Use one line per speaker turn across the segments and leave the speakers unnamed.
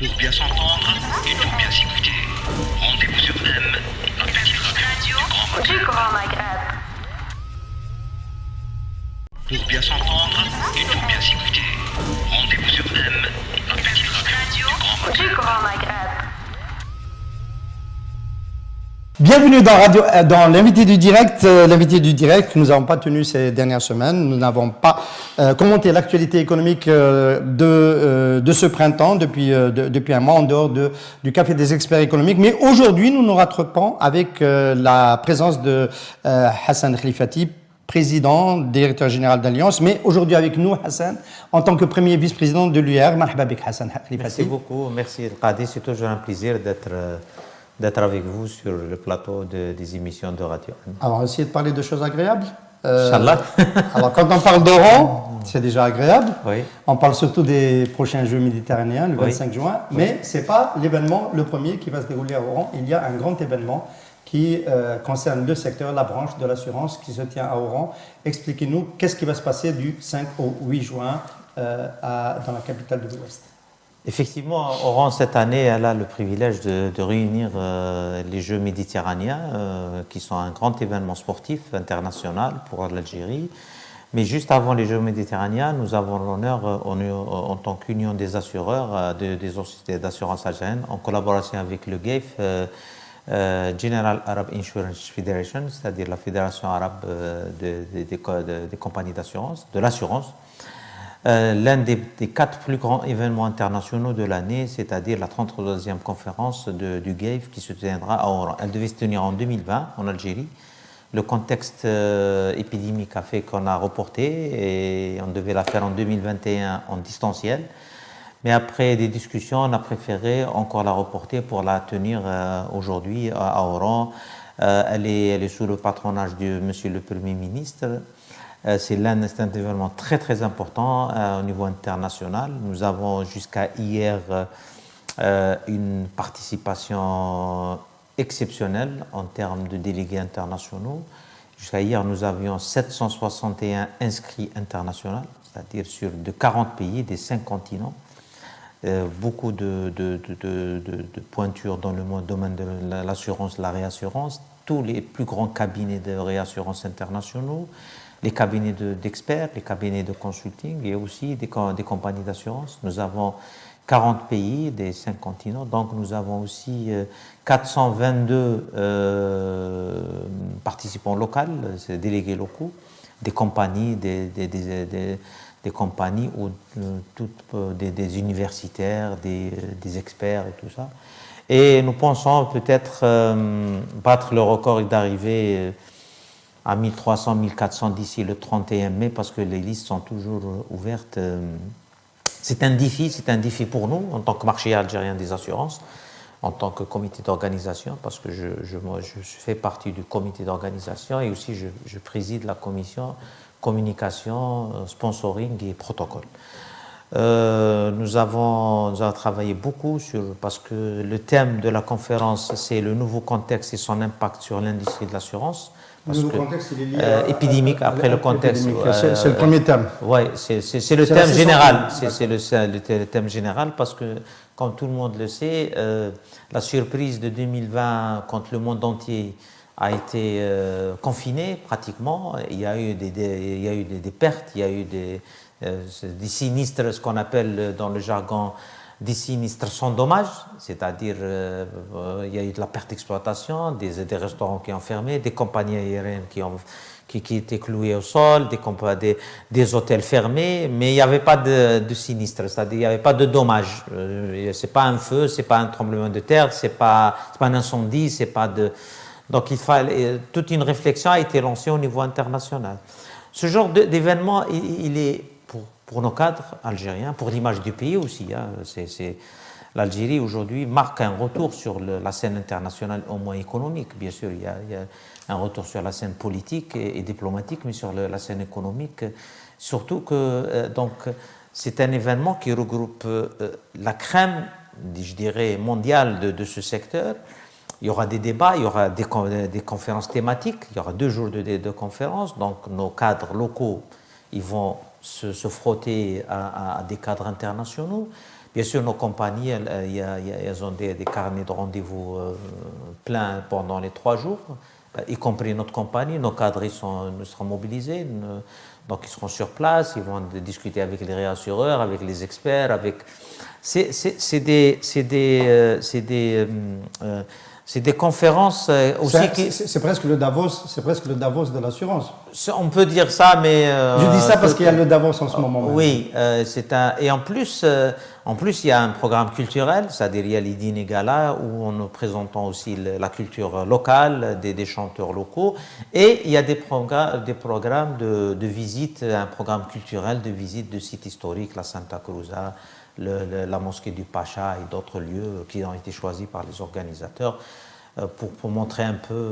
Pour bien s'entendre et pour bien s'écouter, rendez-vous sur M, la petite radio du Grand Maghreb. Pour bien s'entendre et pour bien s'écouter, rendez-vous sur M, la petite radio du Grand Maghreb.
Bienvenue dans l'invité du direct. L'invité du direct, nous n'avons pas tenu ces dernières semaines. Nous n'avons pas commenté l'actualité économique de ce printemps depuis un mois en dehors du Café des experts économiques. Mais aujourd'hui, nous nous rattrapons avec la présence de Hassan Khlifati, président, directeur général d'Alliance. Mais aujourd'hui avec nous, Hassan, en tant que premier vice-président de l'UR. Marhaba bik, Hassan Khlifati.
Merci beaucoup. Merci, Qadi. C'est toujours un plaisir d'être avec vous sur le plateau des émissions de radio.
Alors, on va essayer de parler de choses agréables.
Inch'Allah.
Alors, quand on parle d'Oran, c'est déjà agréable.
Oui.
On parle surtout des prochains Jeux méditerranéens, le 25 juin.
Oui.
Mais ce n'est pas l'événement, le premier qui va se dérouler à Oran. Il y a un grand événement qui concerne le secteur, la branche de l'assurance qui se tient à Oran. Expliquez-nous qu'est-ce qui va se passer du 5 au 8 juin dans la capitale de l'Ouest.
Effectivement, Oran, cette année, elle a le privilège de réunir les Jeux méditerranéens, qui sont un grand événement sportif international pour l'Algérie. Mais juste avant les Jeux méditerranéens, nous avons l'honneur, en tant qu'union des assureurs, des sociétés d'assurance algériennes, en collaboration avec le GAIF, General Arab Insurance Federation, c'est-à-dire la fédération arabe des compagnies d'assurance, de l'assurance. L'un des 4 plus grands événements internationaux de l'année, c'est-à-dire la 32e conférence du GAIF qui se tiendra à Oran. Elle devait se tenir en 2020 en Algérie. Le contexte épidémique a fait qu'on a reporté et on devait la faire en 2021 en distanciel. Mais après des discussions, on a préféré encore la reporter pour la tenir aujourd'hui à Oran. Elle est sous le patronage de Monsieur le Premier ministre. C'est un événement très très important au niveau international. Nous avons jusqu'à hier une participation exceptionnelle en termes de délégués internationaux. Jusqu'à hier, nous avions 761 inscrits internationaux, c'est-à-dire de 40 pays, des 5 continents. Beaucoup de pointures dans le domaine de l'assurance, la réassurance, tous les plus grands cabinets de réassurance internationaux, les cabinets d'experts, les cabinets de consulting et aussi des compagnies d'assurance. Nous avons 40 pays des 5 continents, donc nous avons aussi 422 participants locaux, délégués locaux, des compagnies, des compagnies ou des universitaires, des experts et tout ça. Et nous pensons peut-être battre le record et d'arriver à 1300, 1400 d'ici le 31 mai parce que les listes sont toujours ouvertes. C'est un défi pour nous en tant que marché algérien des assurances, en tant que comité d'organisation, parce que je fais partie du comité d'organisation et aussi je préside la commission communication, sponsoring et protocole. Nous avons travaillé beaucoup parce que le thème de la conférence, c'est le nouveau contexte et son impact sur l'industrie de l'assurance.
Le contexte, il est lié
épidémique, après le contexte.
C'est le premier thème.
Oui, c'est le thème général. C'est le thème général parce que, comme tout le monde le sait, la surprise de 2020, quand le monde entier a été confiné pratiquement, il y a eu des pertes, il y a eu des sinistres, ce qu'on appelle dans le jargon des sinistres sans dommage, c'est-à-dire il y a eu de la perte d'exploitation, des restaurants qui ont fermé, des compagnies aériennes qui étaient clouées au sol, des hôtels fermés, mais il n'y avait pas de sinistre, c'est-à-dire il n'y avait pas de dommages. C'est pas un feu, c'est pas un tremblement de terre, c'est pas un incendie, c'est pas de... Donc toute une réflexion a été lancée au niveau international. Ce genre d'événement, il est pour nos cadres algériens, pour l'image du pays aussi. L'Algérie aujourd'hui marque un retour sur la scène internationale, au moins économique. Bien sûr, il y a un retour sur la scène politique et diplomatique, mais sur la scène économique, surtout que c'est un événement qui regroupe la crème, je dirais, mondiale de ce secteur. Il y aura des débats, il y aura des conférences thématiques, il y aura 2 jours de conférences, donc nos cadres locaux, ils vont se frotter à des cadres internationaux, Bien sûr, nos compagnies, elles ont des carnets de rendez-vous pleins pendant les 3 jours, y compris notre compagnie. Nos cadres seront mobilisés, donc ils seront sur place, ils vont discuter avec les réassureurs, avec les experts, c'est des conférences aussi
c'est presque le Davos, de l'assurance.
On peut dire ça, mais
je dis ça parce qu'il y a le Davos en ce moment.
Oui, et en plus, il y a un programme culturel, c'est-à-dire il y a les dîners galas où nous présentons aussi la culture locale, des chanteurs locaux, et il y a des programmes de visite, un programme culturel de visite de sites historiques, la Santa Cruz, la mosquée du Pacha et d'autres lieux qui ont été choisis par les organisateurs pour montrer un peu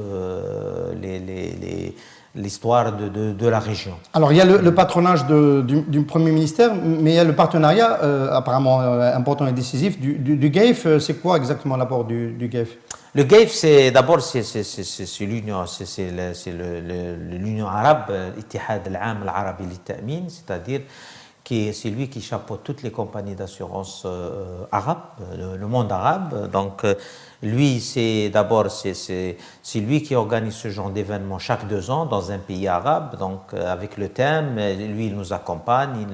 l'histoire de la région.
Alors il y a le patronage du Premier ministère, mais il y a le partenariat apparemment important et décisif du GAIF. C'est quoi exactement l'apport du GAIF?
Le GAIF, c'est d'abord l'Union, l'Union arabe, l'Ittihad al-Am al-Arabi lit-Ta'min, c'est-à-dire c'est lui qui chapeaute toutes les compagnies d'assurance arabes, le monde arabe. Donc, lui, c'est lui qui organise ce genre d'événement chaque 2 ans dans un pays arabe, donc avec le thème. Lui, il nous accompagne,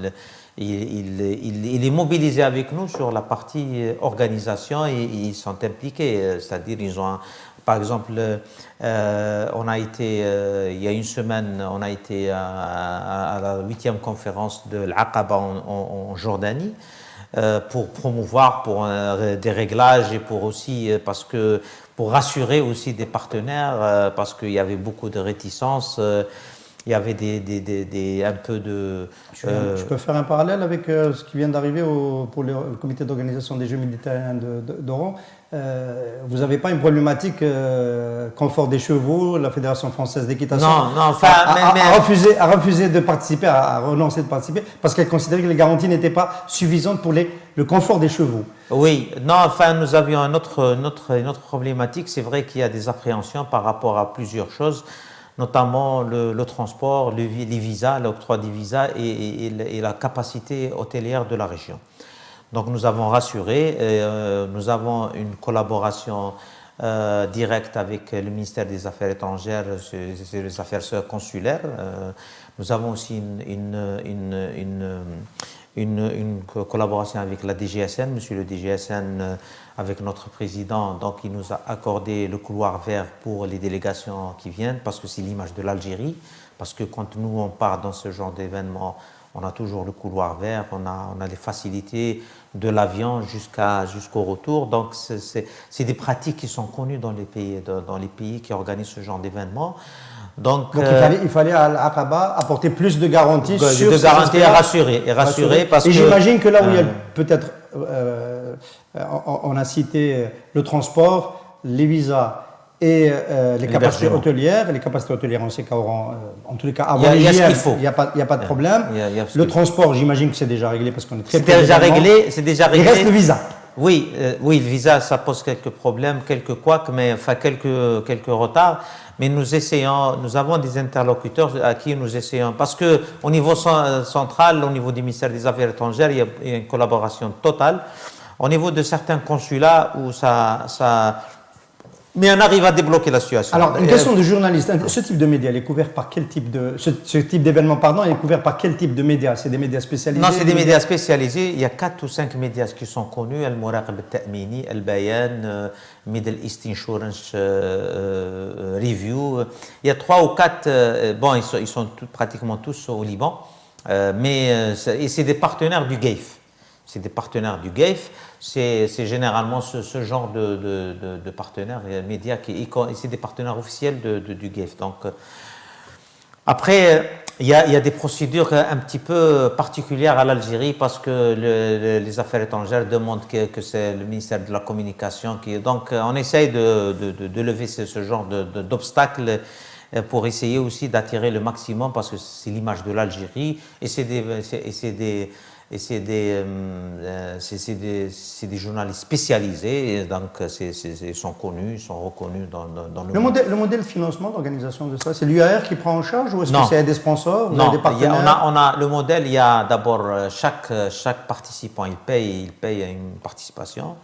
il est mobilisé avec nous sur la partie organisation et ils sont impliqués, c'est-à-dire ils ont par exemple, on a été, il y a une semaine, on a été à la 8e conférence de l'Aqaba en Jordanie pour promouvoir des réglages et pour rassurer aussi des partenaires parce qu'il y avait beaucoup de réticences. Il y avait un peu de...
Je peux faire un parallèle avec ce qui vient d'arriver pour le comité d'organisation des Jeux méditerranéens d'Oran. Vous n'avez pas une problématique confort des chevaux, la Fédération française d'équitation a refusé de participer, a renoncé de participer parce qu'elle considérait que les garanties n'étaient pas suffisantes pour le confort des chevaux.
Oui, non, enfin nous avions une autre problématique. C'est vrai qu'il y a des appréhensions par rapport à plusieurs choses, notamment le transport, les visas, l'octroi des visas et la capacité hôtelière de la région. Donc nous avons rassuré, nous avons une collaboration directe avec le ministère des Affaires étrangères, c'est les affaires consulaires. Nous avons aussi une collaboration avec la DGSN, monsieur le DGSN, avec notre président. Donc il nous a accordé le couloir vert pour les délégations qui viennent, parce que c'est l'image de l'Algérie, parce que quand nous on part dans ce genre d'événement, on a toujours le couloir vert, on a les facilités de l'avion jusqu'au retour. Donc, c'est des pratiques qui sont connues dans les pays qui organisent ce genre d'événements. Donc
il fallait à l'Aqaba apporter plus de garanties sur
de garanties et rassurer.
Et j'imagine que là où il y a peut-être, on a cité le transport, les visas et les capacités hôtelières. Les capacités hôtelières, on sait qu'Oran, en tous les cas, avant l'hygiène, il n'y a pas de problème. Le transport, j'imagine que c'est déjà réglé parce qu'on est très...
C'est déjà réglé.
Il reste le visa.
Oui, le visa, ça pose quelques problèmes, quelques couacs, quelques retards. Mais nous avons des interlocuteurs à qui nous essayons, parce que au niveau central, au niveau du ministère des Affaires étrangères, il y a une collaboration totale. Au niveau de certains consulats où mais on arrive à débloquer la situation.
Alors, une question de journaliste. Ce type de média, il est couvert par quel type ce type d'événement, il est couvert par quel type de médias? C'est des médias spécialisés?
Non, c'est des médias spécialisés. Il y a 4 ou 5 médias qui sont connus. Al-Muraqib al-Ta'mini, Al-Bayan, Middle East Insurance Review. Il y a 3 ou 4, ils sont pratiquement tous au Liban. Et c'est des partenaires du GAIF. C'est des partenaires du GAIF. C'est généralement ce genre de partenaires médias c'est des partenaires officiels du GAIF. Donc, après, il y a des procédures un petit peu particulières à l'Algérie parce que les affaires étrangères demandent que c'est le ministère de la Communication qui... Donc, on essaye de lever ce genre d'obstacles pour essayer aussi d'attirer le maximum parce que c'est l'image de l'Algérie et c'est Et c'est des journalistes spécialisés, et donc ils sont connus, ils sont reconnus dans le monde.
Le modèle de financement d'organisation de ça, c'est l'UAR qui prend en charge ou est-ce que
Non.
c'est des sponsors,
Non,
des partenaires?
on a le modèle, il y a d'abord chaque participant, il paye une participation.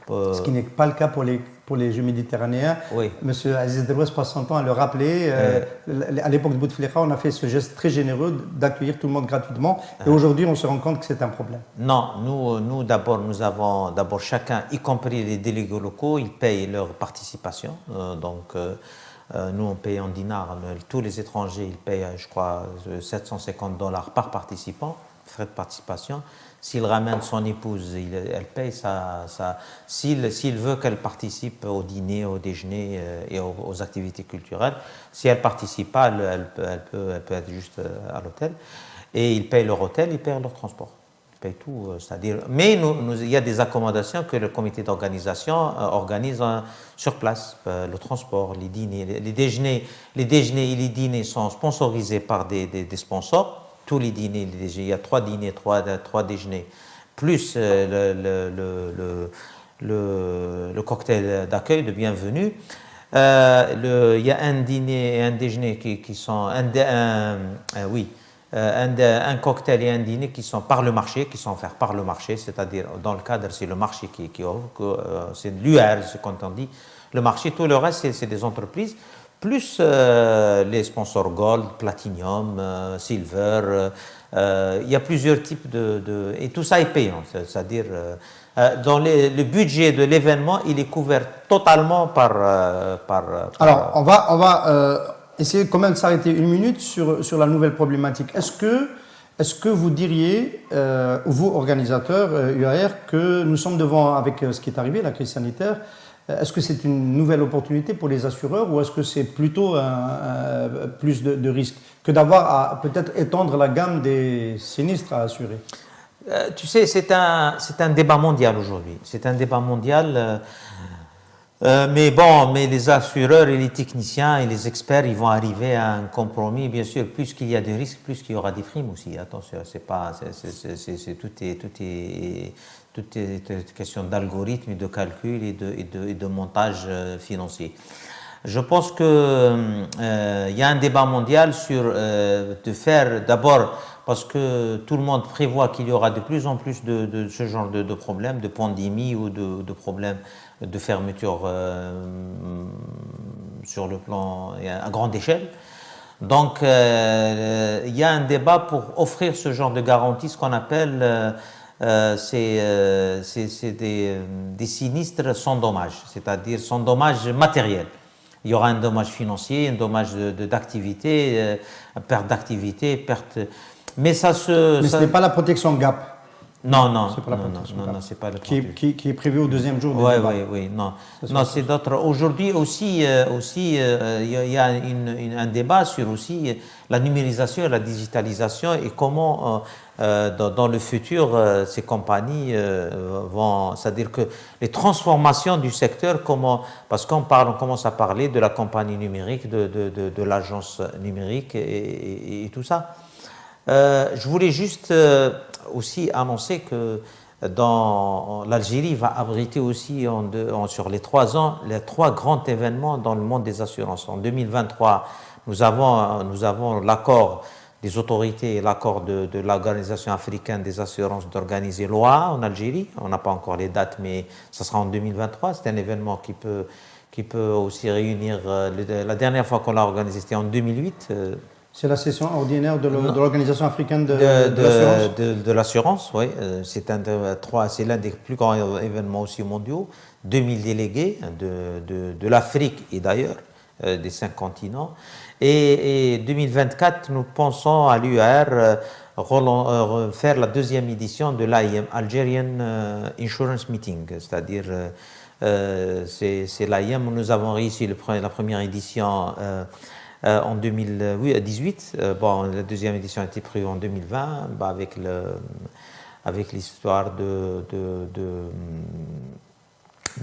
Ce qui n'est pas le cas pour les Jeux méditerranéens.
Oui.
Monsieur Aziz Delouez passe son temps à le rappeler. À l'époque de Bouteflika, on a fait ce geste très généreux d'accueillir tout le monde gratuitement. Et aujourd'hui, on se rend compte que c'est un problème.
Non, nous d'abord, nous avons d'abord chacun, y compris les délégués locaux, ils payent leur participation. Nous, on paye en dinars. Tous les étrangers, ils payent, je crois, $750 par participant, frais de participation. S'il ramène son épouse, elle paye ça. S'il veut qu'elle participe au dîner, au déjeuner et aux activités culturelles, si elle ne participe pas, elle peut être juste à l'hôtel. Et ils payent leur hôtel, ils payent leur transport. Ils payent tout, c'est-à-dire. Mais il y a des accommodations que le comité d'organisation organise sur place. Le transport, les dîners, les déjeuners et les dîners sont sponsorisés par des sponsors. Tous les dîners, il y a 3 dîners, 3 déjeuners, plus le cocktail d'accueil, de bienvenue. Il y a un dîner et un déjeuner qui sont un cocktail et un dîner qui sont par le marché, qui sont offerts par le marché, c'est-à-dire dans le cadre, c'est le marché qui offre, c'est l'UR, c'est quand on dit le marché. Tout le reste, c'est des entreprises, plus les sponsors Gold, Platinum, Silver. Il y a plusieurs types et tout ça est payant, c'est-à-dire dans le budget de l'événement, il est couvert totalement par.
Alors, on va essayer quand même de s'arrêter une minute sur la nouvelle problématique. Est-ce que vous diriez, vous organisateurs UAR, que nous sommes devant, avec ce qui est arrivé, la crise sanitaire, est-ce que c'est une nouvelle opportunité pour les assureurs ou est-ce que c'est plutôt plus de risques que d'avoir à peut-être étendre la gamme des sinistres à assurer?
Tu sais, c'est un débat mondial aujourd'hui. C'est un débat mondial. Mais les assureurs et les techniciens et les experts, ils vont arriver à un compromis. Bien sûr, plus qu'il y a de risques, plus qu'il y aura des primes aussi. Attention, tout est question d'algorithme, de calcul et de montage financier. Je pense que il y a un débat mondial sur de faire d'abord parce que tout le monde prévoit qu'il y aura de plus en plus de ce genre de problèmes, de pandémies ou de problèmes de fermeture sur le plan à grande échelle. Donc il y a un débat pour offrir ce genre de garantie, ce qu'on appelle c'est des sinistres sans dommage, c'est-à-dire sans dommage matériel. Il y aura un dommage financier, un dommage d'activité, perte d'activité, perte. Mais ce
n'est pas la protection GAP.
Non,
c'est pas la protection GAP.
Non, c'est pas le
qui est prévu au deuxième jour.
Oui, non, c'est d'autres. Aujourd'hui aussi, il y a un débat sur aussi la numérisation et la digitalisation et comment dans le futur ces compagnies vont, c'est-à-dire que les transformations du secteur, parce qu'on commence à parler de la compagnie numérique, de l'agence numérique et tout ça. Je voulais juste aussi annoncer que l'Algérie va abriter aussi sur les 3 ans les 3 grands événements dans le monde des assurances. En 2023, nous avons l'accord des autorités et l'accord de l'Organisation africaine des assurances d'organiser l'OA en Algérie. On n'a pas encore les dates, mais ça sera en 2023. C'est un événement qui peut aussi réunir. La dernière fois qu'on l'a organisé, c'était en 2008.
C'est la session ordinaire de l'Organisation africaine de l'assurance.
De l'assurance, oui. C'est l'un des plus grands événements aussi mondiaux. 2000 délégués de l'Afrique et d'ailleurs des 5 continents. Et 2024, nous pensons à l'UAR faire la 2e édition de l'AIM, Algerian Insurance Meeting, c'est-à-dire c'est l'AIM où nous avons réussi la première édition en 2018. La 2e édition a été prévue en 2020 avec l'histoire de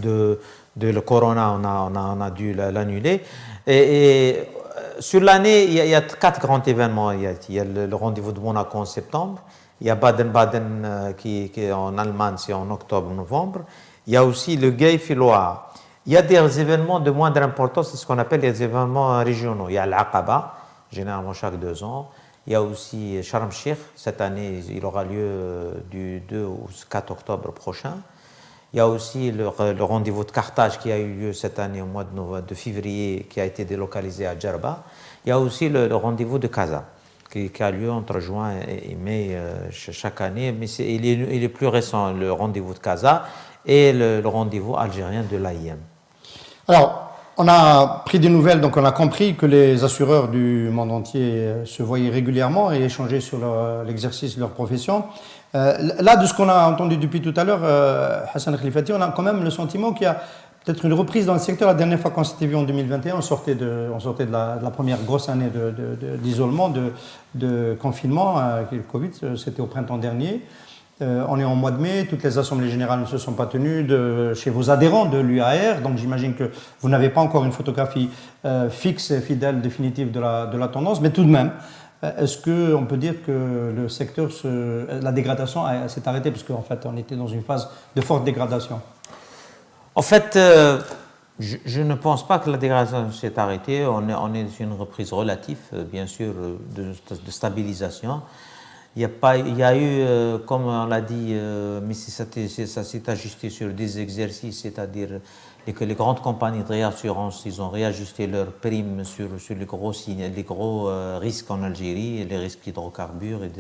le corona, on a dû l'annuler. Et sur l'année, il y a 4 grands événements. Il y a le rendez-vous de Monaco en septembre, Il y a Baden-Baden qui est en Allemagne, c'est en octobre-novembre. Il y a aussi le Guelf et Loire. Il y a des événements de moindre importance, c'est ce qu'on appelle les événements régionaux. Il y a l'Aqaba, généralement chaque 2 ans. Il y a aussi Sharm el-Sheikh, cette année, il aura lieu du 2 au 4 octobre prochain. Il y a aussi le rendez-vous de Carthage qui a eu lieu cette année au mois de février, qui a été délocalisé à Djerba. Il y a aussi le rendez-vous de Casa, qui a lieu entre juin et mai chaque année. Mais il est plus récent, le rendez-vous de Casa et le rendez-vous algérien de l'AIM.
Alors, on a pris des nouvelles, donc on a compris que les assureurs du monde entier se voyaient régulièrement et échangeaient sur l'exercice de leur profession. Là, de ce qu'on a entendu depuis tout à l'heure, Hassan Khelifati, on a quand même le sentiment qu'il y a peut-être une reprise dans le secteur. La dernière fois qu'on s'était vu en 2021, on sortait de la première grosse année d'isolement, de confinement, avec le Covid, c'était au printemps dernier. On est en mois de mai, toutes les assemblées générales ne se sont pas tenues chez vos adhérents de l'UAR, donc j'imagine que vous n'avez pas encore une photographie fixe, fidèle, définitive de la tendance, mais tout de même, est-ce qu'on peut dire que le secteur, la dégradation s'est arrêtée, parce qu'en fait on était dans une phase de forte dégradation?
En fait, je ne pense pas que la dégradation s'est arrêtée, on est sur une reprise relative, bien sûr, de stabilisation. Il y a eu, comme on l'a dit, mais ça s'est ajusté sur des exercices, c'est-à-dire que les grandes compagnies de réassurance, ils ont réajusté leurs primes sur les gros risques en Algérie, les risques hydrocarbures et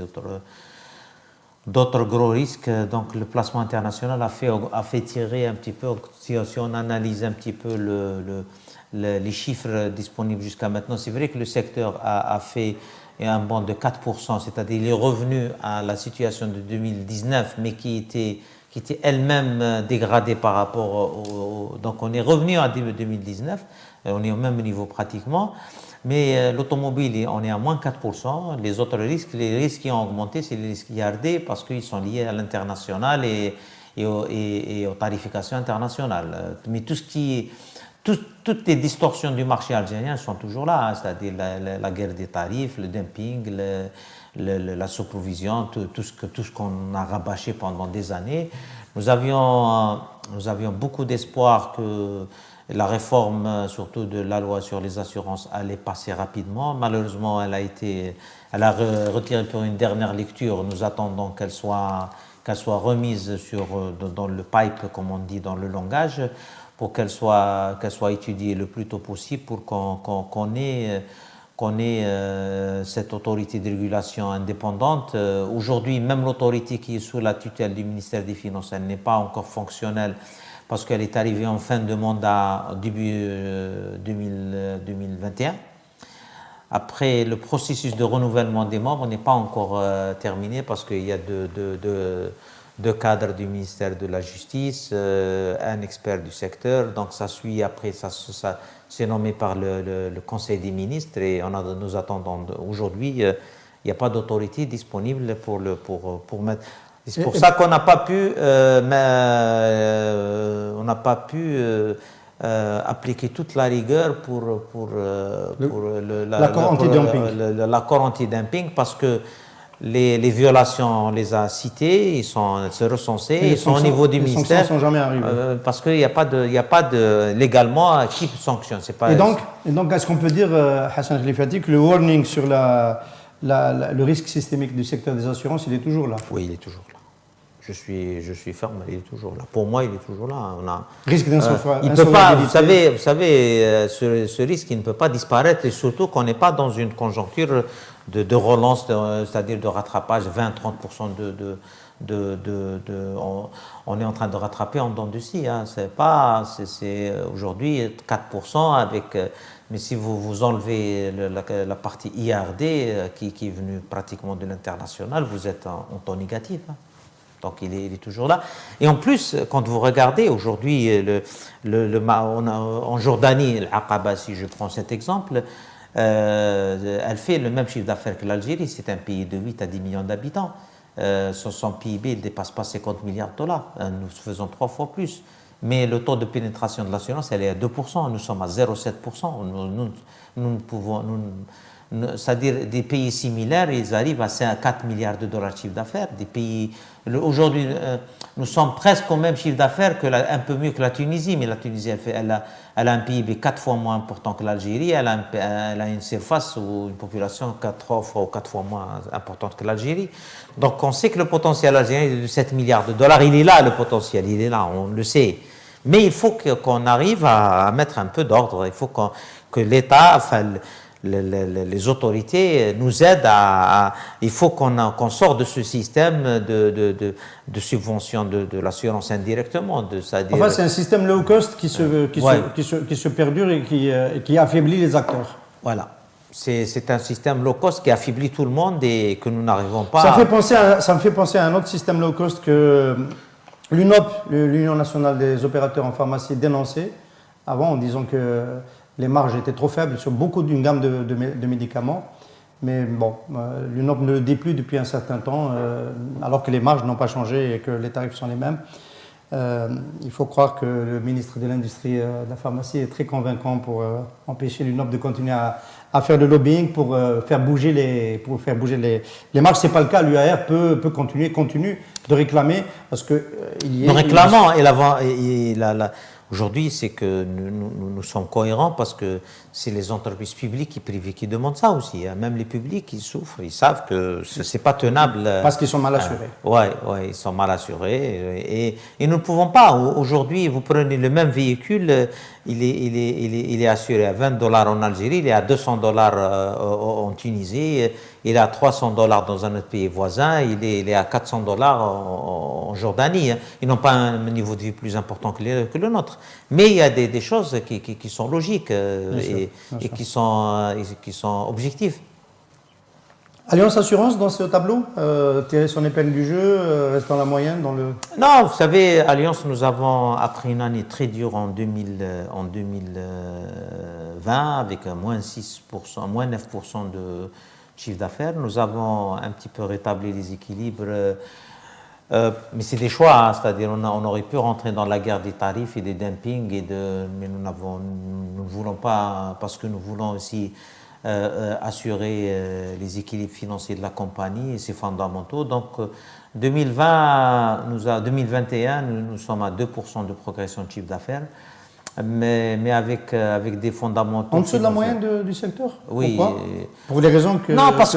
d'autres gros risques. Donc le placement international a fait tirer un petit peu, si on analyse un petit peu les chiffres disponibles jusqu'à maintenant, c'est vrai que le secteur a fait un bond de 4%, c'est-à-dire il est revenu à la situation de 2019, mais qui était elle-même dégradée par rapport donc on est revenu à 2019, on est au même niveau pratiquement, mais l'automobile, on est à moins 4%, les autres risques, les risques qui ont augmenté, c'est les risques IRD parce qu'ils sont liés à l'international et aux tarifications internationales. Mais toutes les distorsions du marché algérien sont toujours là, hein, c'est-à-dire la guerre des tarifs, le dumping, la sous-provision, tout ce qu'on a rabâché pendant des années. Nous avions beaucoup d'espoir que la réforme, surtout de la loi sur les assurances, allait passer rapidement. Malheureusement, elle a retiré pour une dernière lecture. Nous attendons qu'elle soit remise dans le pipe, comme on dit dans le langage, pour qu'elle soit étudiée le plus tôt possible pour qu'on ait cette autorité de régulation indépendante. Aujourd'hui, même l'autorité qui est sous la tutelle du ministère des Finances, elle n'est pas encore fonctionnelle parce qu'elle est arrivée en fin de mandat début 2021. Après, le processus de renouvellement des membres n'est pas encore terminé parce qu'il y a deux cadres du ministère de la Justice, un expert du secteur, donc ça suit après, ça c'est nommé par le Conseil des ministres et nous attendons aujourd'hui, il n'y a pas d'autorité disponible pour mettre. C'est pour ça qu'on n'a pas pu, appliquer toute la rigueur pour l'accord anti-dumping parce que les violations, on les a citées, ils sont recensés, ils sont au niveau du ministère.
Les sanctions ne sont jamais arrivées.
Parce qu'il n'y a pas de légalement qui sanctionne.
Et donc, est-ce qu'on peut dire, Hassan Khelifati, que le warning sur le risque systémique du secteur des assurances, il est toujours là?
Oui, il est toujours là. Je suis ferme, il est toujours là. Pour moi, il est toujours là.
Risque d'insolvabilité.
Il peut pas, vous savez, ce risque, il ne peut pas disparaître, et surtout qu'on n'est pas dans une conjoncture de relance, c'est-à-dire de rattrapage, 20-30% on est en train de rattraper en dents de scie. Hein. C'est aujourd'hui 4% avec. Mais si vous enlevez la partie IRD qui est venue pratiquement de l'international, vous êtes en taux négatif. Hein. Donc il est toujours là. Et en plus, quand vous regardez aujourd'hui, en Jordanie, l'Aqaba, si je prends cet exemple, elle fait le même chiffre d'affaires que l'Algérie. C'est un pays de 8 à 10 millions d'habitants. Son PIB ne dépasse pas 50 milliards de dollars. Nous faisons 3 fois plus. Mais le taux de pénétration de l'assurance, elle est à 2%. Nous sommes à 0,7%. c'est-à-dire des pays similaires, ils arrivent à 4 milliards de dollars de chiffre d'affaires. Des pays, aujourd'hui, nous sommes presque au même chiffre d'affaires, un peu mieux que la Tunisie, mais la Tunisie, elle a un PIB 4 fois moins important que l'Algérie, elle a une surface ou une population 3 fois ou 4 fois moins importante que l'Algérie. Donc on sait que le potentiel algérien est de 7 milliards de dollars, il est là le potentiel, il est là, on le sait. Mais il faut qu'on arrive à mettre un peu d'ordre, il faut que l'État, enfin, les autorités nous aident il faut qu'on sorte de ce système de subvention de l'assurance indirectement.
Enfin, c'est un système low cost qui se perdure et qui affaiblit les acteurs.
Voilà. C'est un système low cost qui affaiblit tout le monde et que nous n'arrivons pas
ça me fait penser à un autre système low cost que l'UNOP, l'Union nationale des opérateurs en pharmacie, dénonçait avant en disant que les marges étaient trop faibles sur beaucoup d'une gamme de médicaments. Mais bon, l'UNOP ne le dit plus depuis un certain temps, alors que les marges n'ont pas changé et que les tarifs sont les mêmes. Il faut croire que le ministre de l'Industrie de la pharmacie est très convaincant pour empêcher l'UNOP de continuer à faire le lobbying pour faire bouger les marges. Ce n'est pas le cas. L'UAR continue de réclamer parce que
nous réclamons aujourd'hui, c'est que nous sommes cohérents parce que c'est les entreprises publiques et privées qui demandent ça aussi. Hein. Même les publics, ils souffrent, ils savent que c'est pas tenable.
Parce qu'ils sont mal assurés.
Ouais, ils sont mal assurés. Et nous ne pouvons pas. Aujourd'hui, vous prenez le même véhicule, il est assuré à 20 $ en Algérie, il est à 200 $ en Tunisie, il est à 300 $ dans un autre pays voisin, il est à 400 $ en Jordanie. Hein. Ils n'ont pas un niveau de vie plus important que le nôtre. Mais il y a des choses qui sont logiques et qui sont objectives.
Alliance Assurance dans ce tableau, tirer son épingle du jeu, reste dans la moyenne dans le...
Non, vous savez, Alliance, nous avons, après une année très dure en 2020, avec un moins 6%, moins 9% de chiffre d'affaires, nous avons un petit peu rétabli les équilibres. Mais c'est des choix, hein, c'est-à-dire on aurait pu rentrer dans la guerre des tarifs et des dumpings, mais nous ne voulons pas, parce que nous voulons aussi assurer les équilibres financiers de la compagnie et ses fondamentaux. Donc 2021, nous sommes à 2% de progression de chiffre d'affaires, mais avec des fondamentaux...
En dessous de la moyenne du secteur?
Oui.
Pourquoi? Pour les raisons que...
Non, parce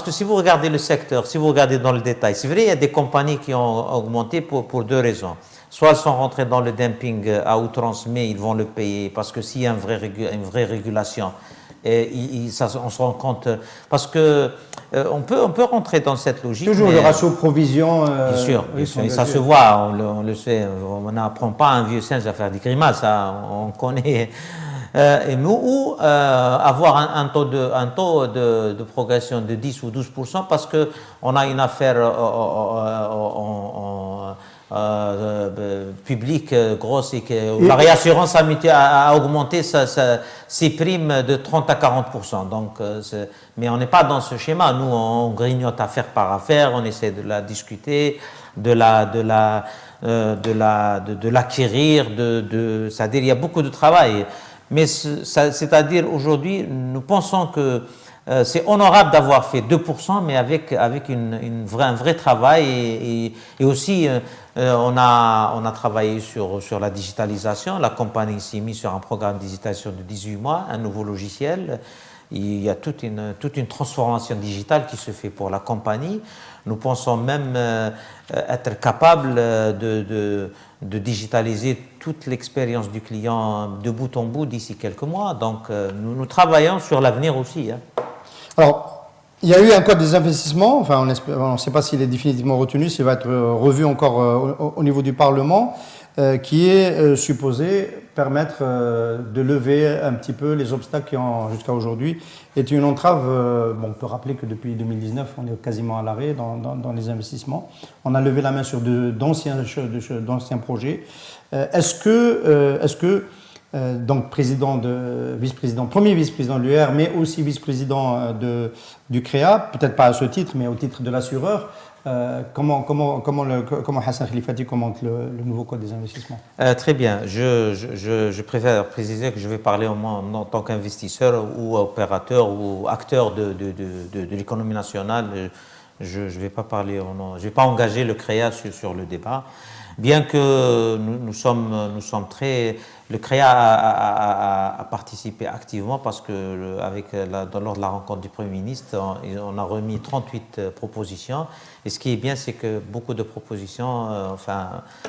que si vous regardez le secteur, si vous regardez dans le détail, c'est vrai, il y a des compagnies qui ont augmenté pour deux raisons. Soit elles sont rentrées dans le dumping à outrance, mais ils vont le payer, parce que s'il y a une vraie régulation, on se rend compte, parce que on peut rentrer dans cette logique.
Toujours le ratio provision.
Bien sûr, et ça se voit, on le sait, on n'apprend pas à un vieux singe à faire des grimaces, ça, on connaît. Ou avoir un taux de progression de 10 ou 12% parce qu'on a une affaire publique grosse et que la réassurance a augmenté ses primes de 30 à 40%. Donc, mais on n'est pas dans ce schéma. Nous, on grignote affaire par affaire, on essaie de la discuter, de l'acquérir, c'est-à-dire il y a beaucoup de travail. Mais c'est-à-dire aujourd'hui, nous pensons que c'est honorable d'avoir fait 2%, mais avec un vrai travail et aussi on a travaillé sur la digitalisation. La compagnie s'est mise sur un programme de digitalisation de 18 mois, un nouveau logiciel. Il y a toute une transformation digitale qui se fait pour la compagnie. Nous pensons même être capables de digitaliser toute l'expérience du client de bout en bout d'ici quelques mois. Donc nous travaillons sur l'avenir aussi. Hein.
Alors, il y a eu encore des investissements, enfin on ne sait pas s'il est définitivement retenu, s'il va être revu encore au niveau du Parlement, qui est supposé permettre de lever un petit peu les obstacles qui ont jusqu'à aujourd'hui été une entrave. On peut rappeler que depuis 2019, on est quasiment à l'arrêt dans les investissements. On a levé la main sur d'anciens projets. Est-ce que donc premier vice-président de l'UR, mais aussi vice-président du CREA, peut-être pas à ce titre, mais au titre de l'assureur, comment Hassan Khelifati commente le nouveau code des investissements?
Très bien. Je préfère préciser que je vais parler au moins en tant qu'investisseur ou opérateur ou acteur de l'économie nationale. Je ne vais pas parler au nom, je vais pas engager le CREA sur le débat. Bien que nous sommes très... Le CREA a participé activement parce que lors de la rencontre du Premier ministre, on a remis 38 propositions. Et ce qui est bien, c'est que beaucoup de propositions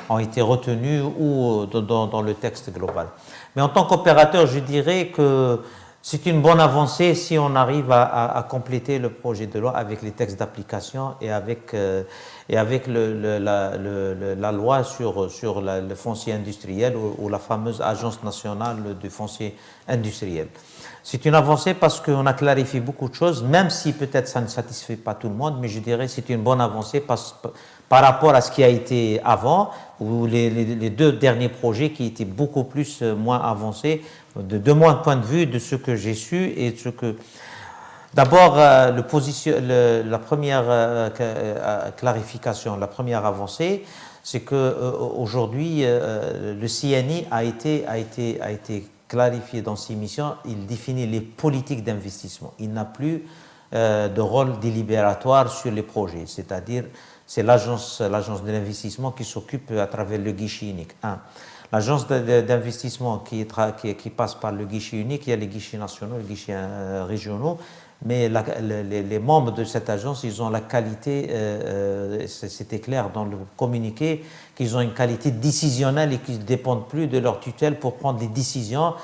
ont été retenues ou dans le texte global. Mais en tant qu'opérateur, je dirais que c'est une bonne avancée si on arrive à compléter le projet de loi avec les textes d'application et avec la loi sur le foncier industriel ou la fameuse Agence nationale du foncier industriel. C'est une avancée parce qu'on a clarifié beaucoup de choses, même si peut-être ça ne satisfait pas tout le monde, mais je dirais que c'est une bonne avancée par rapport à ce qui a été avant, ou les deux derniers projets qui étaient beaucoup moins avancés, de mon point de vue, de ce que j'ai su et de ce que... D'abord, la première clarification, la première avancée, c'est qu'aujourd'hui, le CNI a été clarifié dans ses missions. Il définit les politiques d'investissement. Il n'a plus de rôle délibératoire sur les projets, c'est-à-dire c'est l'agence de l'investissement qui s'occupe à travers le guichet unique. L'agence d'investissement qui passe par le guichet unique, il y a les guichets nationaux, les guichets régionaux, mais les membres de cette agence, ils ont la qualité, c'était clair dans le communiqué, qu'ils ont une qualité décisionnelle et qu'ils ne dépendent plus de leur tutelle pour prendre des décisions,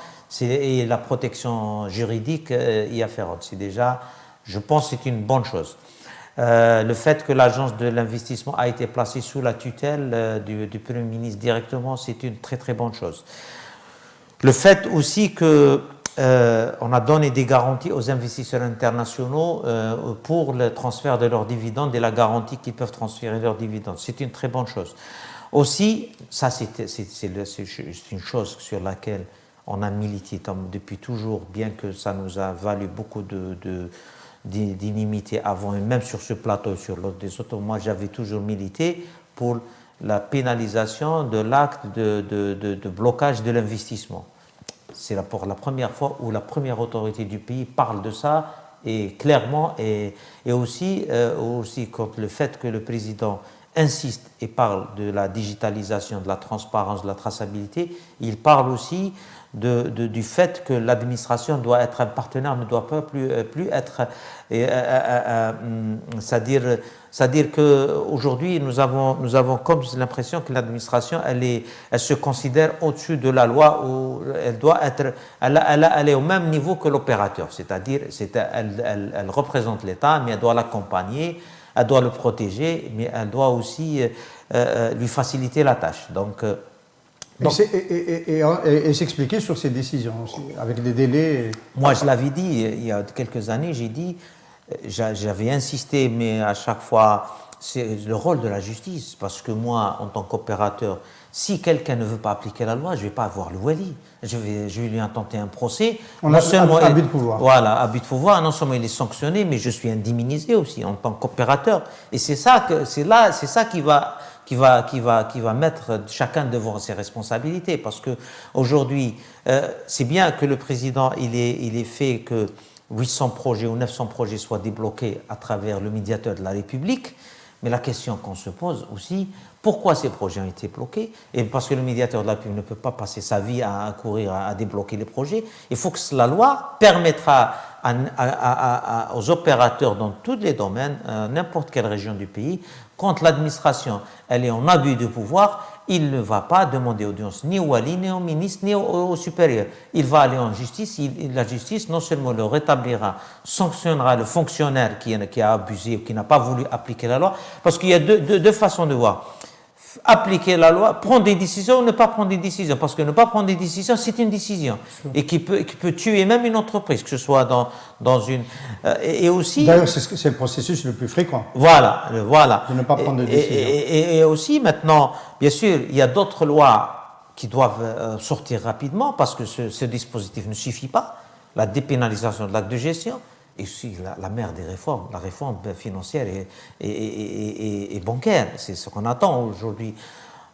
et la protection juridique y afférente. C'est déjà, je pense, c'est une bonne chose. Le fait que l'agence de l'investissement a été placée sous la tutelle du Premier ministre directement, c'est une très très bonne chose. Le fait aussi que on a donné des garanties aux investisseurs internationaux pour le transfert de leurs dividendes et la garantie qu'ils peuvent transférer leurs dividendes, c'est une très bonne chose. Aussi, ça c'est une chose sur laquelle on a milité depuis toujours, bien que ça nous a valu beaucoup d'inimité avant, et même sur ce plateau et sur l'autre des autres, moi j'avais toujours milité pour la pénalisation de l'acte de blocage de l'investissement. C'est pour la première fois où la première autorité du pays parle de ça, et clairement, et aussi contre le fait que le président insiste et parle de la digitalisation, de la transparence, de la traçabilité, il parle aussi du fait que l'administration doit être un partenaire, ne doit pas plus être... C'est-à-dire qu'aujourd'hui, nous avons comme l'impression que l'administration, elle se considère au-dessus de la loi, où elle est au même niveau que l'opérateur. C'est-à-dire elle représente l'État, mais elle doit l'accompagner, elle doit le protéger, mais elle doit aussi lui faciliter la tâche. Donc,
et s'expliquer sur ces décisions aussi, avec des délais.
Moi, je l'avais dit il y a quelques années, j'avais insisté, mais à chaque fois, c'est le rôle de la justice, parce que moi, en tant qu'opérateur, si quelqu'un ne veut pas appliquer la loi, je ne vais pas avoir le wali. Je vais lui intenter un procès.
On a abus de pouvoir.
Voilà, abus de pouvoir. Non seulement il est sanctionné, mais je suis indemnisé aussi en tant qu'opérateur. Et c'est ça qui va mettre chacun devant ses responsabilités, parce que aujourd'hui, c'est bien que le président il ait fait que 800 projets ou 900 projets soient débloqués à travers le médiateur de la République, mais la question qu'on se pose aussi, pourquoi ces projets ont été bloqués? Et parce que le médiateur de la République ne peut pas passer sa vie à courir à débloquer les projets, il faut que la loi permettra aux opérateurs dans tous les domaines, n'importe quelle région du pays, quand l'administration elle est en abus de pouvoir, il ne va pas demander audience ni au wali, ni au ministre, ni au supérieur. Il va aller en justice, la justice non seulement le rétablira, sanctionnera le fonctionnaire qui a abusé ou qui n'a pas voulu appliquer la loi, parce qu'il y a deux façons de voir. Appliquer la loi, prendre des décisions ou ne pas prendre des décisions, parce que ne pas prendre des décisions, c'est une décision, et qui peut tuer même une entreprise, que ce soit dans une... et aussi...
D'ailleurs, c'est le processus le plus fréquent.
Voilà.
De ne pas prendre de décision.
Et aussi, maintenant, bien sûr, il y a d'autres lois qui doivent sortir rapidement, parce que ce dispositif ne suffit pas, la dépénalisation de l'acte de gestion, est aussi la mère des réformes, la réforme financière et bancaire. C'est ce qu'on attend aujourd'hui.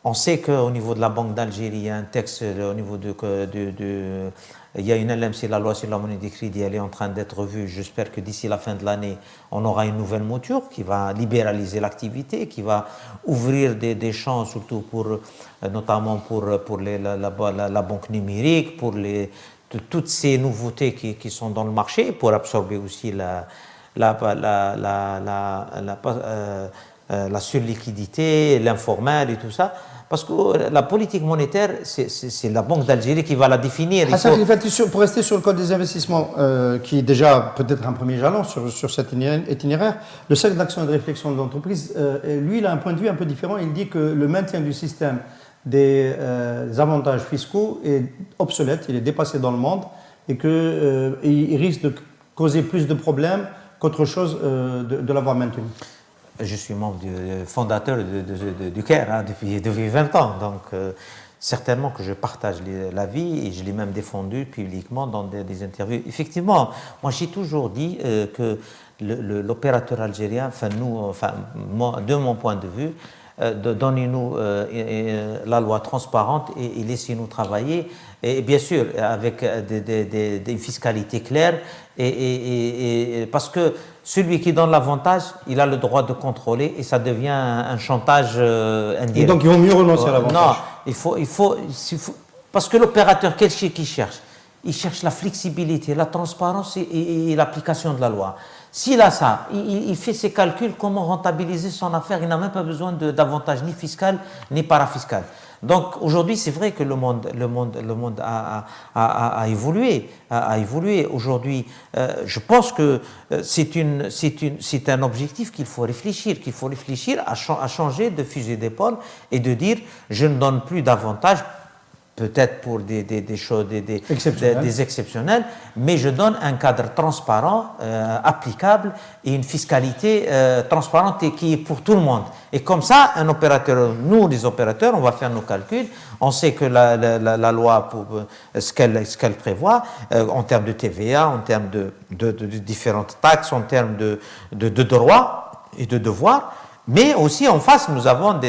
On sait qu'au niveau de la Banque d'Algérie, il y a un texte au niveau il y a une LMC, la loi sur la monnaie des crédits, elle est en train d'être revue. J'espère que d'ici la fin de l'année, on aura une nouvelle mouture qui va libéraliser l'activité, qui va ouvrir des champs, surtout notamment pour la banque numérique, pour toutes ces nouveautés qui sont dans le marché, pour absorber aussi la surliquidité, l'informel et tout ça. Parce que la politique monétaire, c'est la Banque d'Algérie qui va la définir.
Hassan Khelifati, pour rester sur le code des investissements, qui est déjà peut-être un premier jalon sur cet itinéraire, le cercle d'action et de réflexion de l'entreprise, lui, il a un point de vue un peu différent. Il dit que le maintien du système des avantages fiscaux est obsolète, il est dépassé dans le monde et qu'il risque de causer plus de problèmes qu'autre chose de l'avoir maintenu.
Je suis membre fondateur du CAIR depuis 20 ans, donc certainement que je partage l'avis et je l'ai même défendu publiquement dans des interviews. Effectivement, moi j'ai toujours dit que l'opérateur algérien, moi, de mon point de vue, donnez-nous la loi transparente et laissez-nous travailler, et bien sûr avec des fiscalités claires, et parce que celui qui donne l'avantage, il a le droit de contrôler et ça devient un chantage indirect. Et
donc il vaut mieux renoncer à l'avantage.
Non, il faut parce que l'opérateur, qu'est-ce qu'il cherche? Il cherche la flexibilité, la transparence et l'application de la loi. S'il a ça, il fait ses calculs, comment rentabiliser son affaire, il n'a même pas besoin d'avantages ni fiscal ni parafiscal. Donc aujourd'hui, c'est vrai que le monde a évolué. Aujourd'hui, je pense que c'est un objectif qu'il faut réfléchir à changer de fusil d'épaule et de dire je ne donne plus d'avantages, peut-être pour des choses exceptionnelles, mais je donne un cadre transparent, applicable et une fiscalité transparente et qui est pour tout le monde. Et comme ça, un opérateur, nous les opérateurs, on va faire nos calculs, on sait que la loi, ce qu'elle prévoit, en termes de TVA, en termes de différentes taxes, en termes de droits et de devoirs, mais aussi en face, nous avons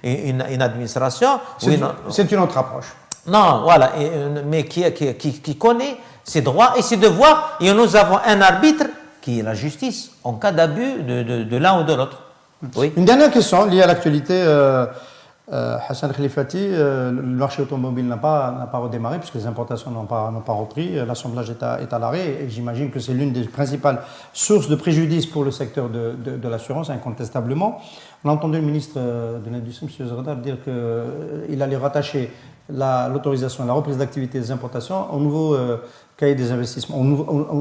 une administration.
C'est une autre approche.
Non, voilà, mais qui connaît ses droits et ses devoirs. Et nous avons un arbitre qui est la justice en cas d'abus de l'un ou de l'autre. Oui.
Une dernière question liée à l'actualité. Hassan Khelifati, le marché automobile n'a pas redémarré puisque les importations n'ont pas repris. L'assemblage est à l'arrêt et j'imagine que c'est l'une des principales sources de préjudice pour le secteur de l'assurance, incontestablement. On a entendu le ministre de l'Industrie, M. Zardar, dire qu'il allait rattacher l'autorisation et la reprise d'activité des importations au nouveau cahier des investissements, au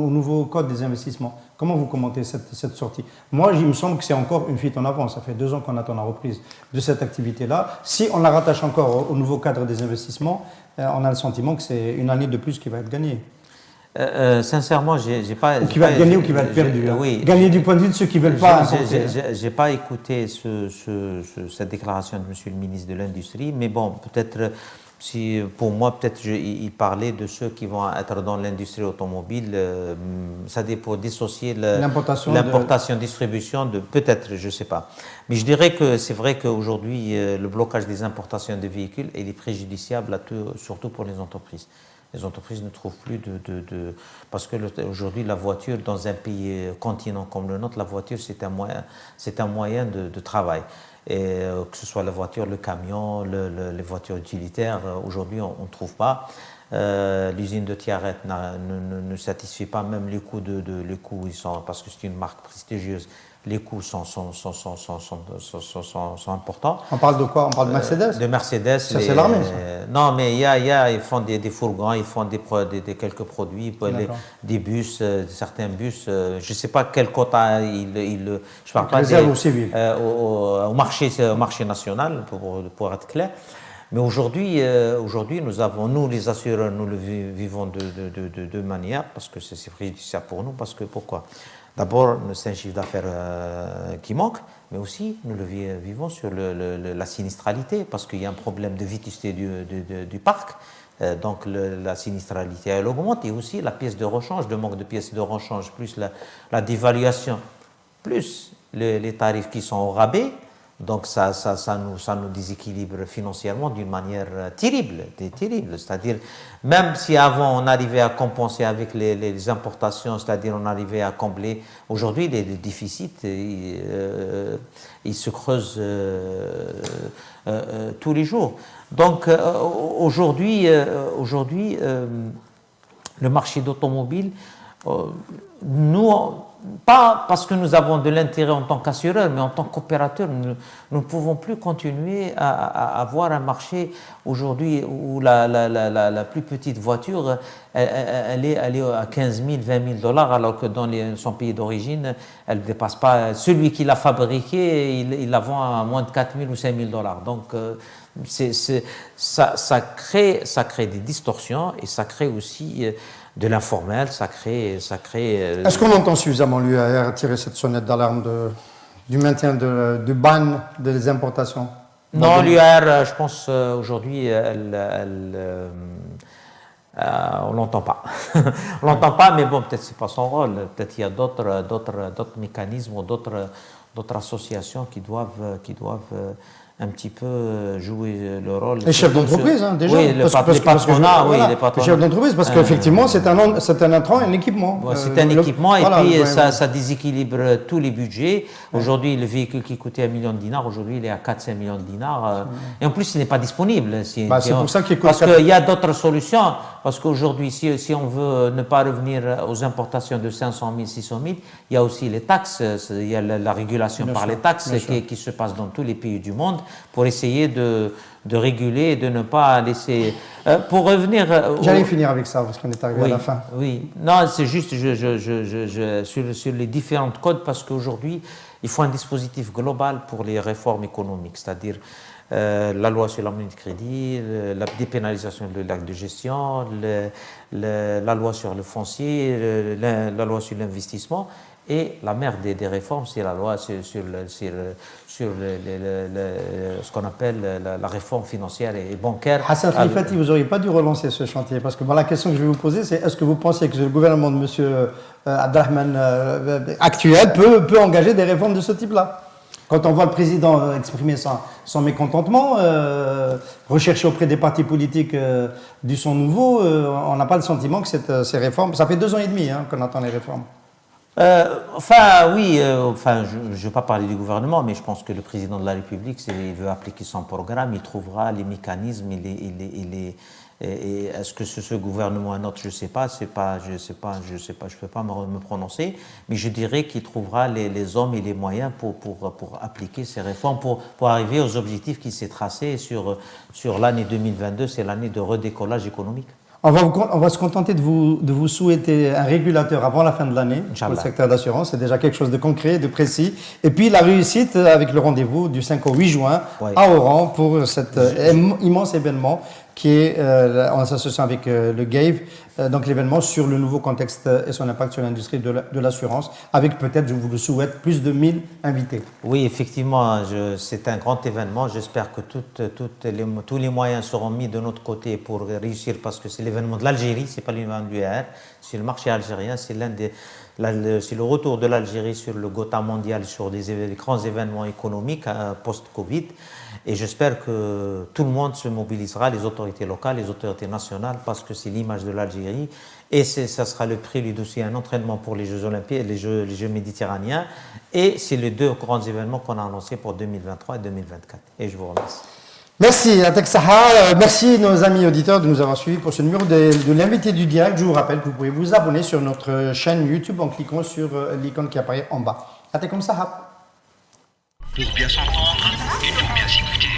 nouveau code des investissements. Comment vous commentez cette sortie? Moi, il me semble que c'est encore une fuite en avant. Ça fait 2 ans qu'on attend la reprise de cette activité-là. Si on la rattache encore au nouveau cadre des investissements, on a le sentiment que c'est une année de plus qui va être gagnée.
Sincèrement, j'ai pas.
Ou qui va être gagné ou qui va être perdu.
Oui.
Gagné du point de vue de ceux qui ne veulent pas.
J'ai pas écouté cette déclaration de Monsieur le ministre de l'Industrie, mais bon, peut-être. Si, pour moi, peut-être il parlait de ceux qui vont être dans l'industrie automobile, ça dépend dissocier l'importation, distribution, peut-être, je ne sais pas. Mais je dirais que c'est vrai qu'aujourd'hui, le blocage des importations de véhicules il est préjudiciable, surtout pour les entreprises. Les entreprises ne trouvent plus parce que aujourd'hui, la voiture, dans un pays continent comme le nôtre, la voiture, c'est un moyen de travail. Et que ce soit la voiture, le camion, les voitures utilitaires, aujourd'hui on ne trouve pas. L'usine de Tiaret ne satisfait pas même les coûts parce que c'est une marque prestigieuse. Les coûts sont importants.
On parle de quoi? On parle de Mercedes?
De Mercedes.
Ça, c'est l'armée, ça.
Non, mais ils font des fourgons, ils font quelques produits, des bus, certains bus. Je ne sais pas quel quota je parle pas
au civil.
Au marché national, pour être clair. Mais aujourd'hui, nous les assureurs, nous le vivons de deux manières, parce que c'est préjudiciable pour nous. Pourquoi? D'abord, c'est un chiffre d'affaires qui manque, mais aussi nous le vivons sur la sinistralité, parce qu'il y a un problème de vétusté du parc. Donc la sinistralité elle augmente, et aussi la pièce de rechange, le manque de pièces de rechange, plus la dévaluation, plus les tarifs qui sont au rabais. Donc ça nous déséquilibre financièrement d'une manière terrible. C'est-à-dire, même si avant on arrivait à compenser avec les importations, c'est-à-dire on arrivait à combler, aujourd'hui les déficits ils se creusent tous les jours. Donc aujourd'hui, le marché d'automobile, nous, pas parce que nous avons de l'intérêt en tant qu'assureur, mais en tant qu'opérateur, nous ne pouvons plus continuer à avoir un marché aujourd'hui où la plus petite voiture, elle est à 15 000, 20 000 $, alors que dans son pays d'origine, elle ne dépasse pas. Celui qui l'a fabriqué, il la vend à moins de 4 000 ou 5 000 $. Donc, ça crée des distorsions, et ça crée aussi de l'informel, ça crée.
Est-ce qu'on entend suffisamment l'UAR tirer cette sonnette d'alarme du maintien du ban des importations?
Non, l'UAR, je pense aujourd'hui, on l'entend pas. On l'entend pas, mais bon, peut-être c'est pas son rôle. Peut-être il y a d'autres mécanismes ou d'autres associations qui doivent un petit peu jouer le rôle.
Les chefs d'entreprise, déjà.
Oui, les patronats.
Les chefs d'entreprise, parce qu'effectivement, c'est un intrant, un équipement.
C'est un équipement, et puis ça déséquilibre tous les budgets. Aujourd'hui, le véhicule qui coûtait 1 million de dinars, aujourd'hui, il est à 4-5 millions de dinars. Et en plus, il n'est pas disponible.
C'est pour ça qu'il coûte.
Parce qu'il y a d'autres solutions. Parce qu'aujourd'hui, si on veut ne pas revenir aux importations de 500 000, 600 000, il y a aussi les taxes. Il y a la régulation par les taxes qui se passe dans tous les pays du monde, pour essayer de réguler et de ne pas laisser... pour revenir...
J'allais finir avec ça, parce qu'on est arrivé à la fin.
Oui, non, c'est juste sur les différents codes, parce qu'aujourd'hui, il faut un dispositif global pour les réformes économiques, c'est-à-dire la loi sur la monnaie de crédit, la dépénalisation de l'acte de gestion, la loi sur le foncier, la loi sur l'investissement. Et la mère des réformes, c'est la loi sur ce qu'on appelle la réforme financière et bancaire.
Hassan Khalifati, vous n'auriez pas dû relancer ce chantier, parce que la question que je vais vous poser, c'est est-ce que vous pensez que le gouvernement de M. Abdelrahman actuel peut engager des réformes de ce type-là? Quand on voit le président exprimer son mécontentement, rechercher auprès des partis politiques du son nouveau, on n'a pas le sentiment que ces réformes... Ça fait 2 ans et demi qu'on attend les réformes.
Oui, je ne veux pas parler du gouvernement, mais je pense que le président de la République, il veut appliquer son programme, il trouvera les mécanismes, et est-ce que ce gouvernement est un autre, je ne sais pas, je ne peux pas me prononcer, mais je dirais qu'il trouvera les hommes et les moyens pour appliquer ces réformes, pour arriver aux objectifs qu'il s'est tracés sur l'année 2022, c'est l'année de redécollage économique.
On va se contenter de vous souhaiter un régulateur avant la fin de l'année pour le secteur d'assurance. C'est déjà quelque chose de concret, de précis. Et puis la réussite avec le rendez-vous du 5 au 8 juin à Oran pour cet immense événement qui est en association avec le GAVE, donc l'événement sur le nouveau contexte et son impact sur l'industrie de l'assurance, avec peut-être, je vous le souhaite, plus de 1000 invités.
Oui, effectivement, c'est un grand événement. J'espère que tous les moyens seront mis de notre côté pour réussir, parce que c'est l'événement de l'Algérie, c'est pas l'événement du UAR, c'est le marché algérien, c'est c'est le retour de l'Algérie sur le Gotha mondial, sur des grands événements économiques post-Covid. Et j'espère que tout le monde se mobilisera, les autorités locales, les autorités nationales, parce que c'est l'image de l'Algérie. Et ça sera le prélude aussi à un entraînement pour les Jeux Olympiques, les Jeux méditerranéens. Et c'est les 2 grands événements qu'on a annoncés pour 2023 et 2024. Et je vous remercie.
Merci Atek Saha, merci nos amis auditeurs de nous avoir suivis pour ce numéro de l'invité du direct. Je vous rappelle que vous pouvez vous abonner sur notre chaîne YouTube en cliquant sur l'icône qui apparaît en bas. Atek Saha.
Pour bien s'entendre, il faut bien s'écouter.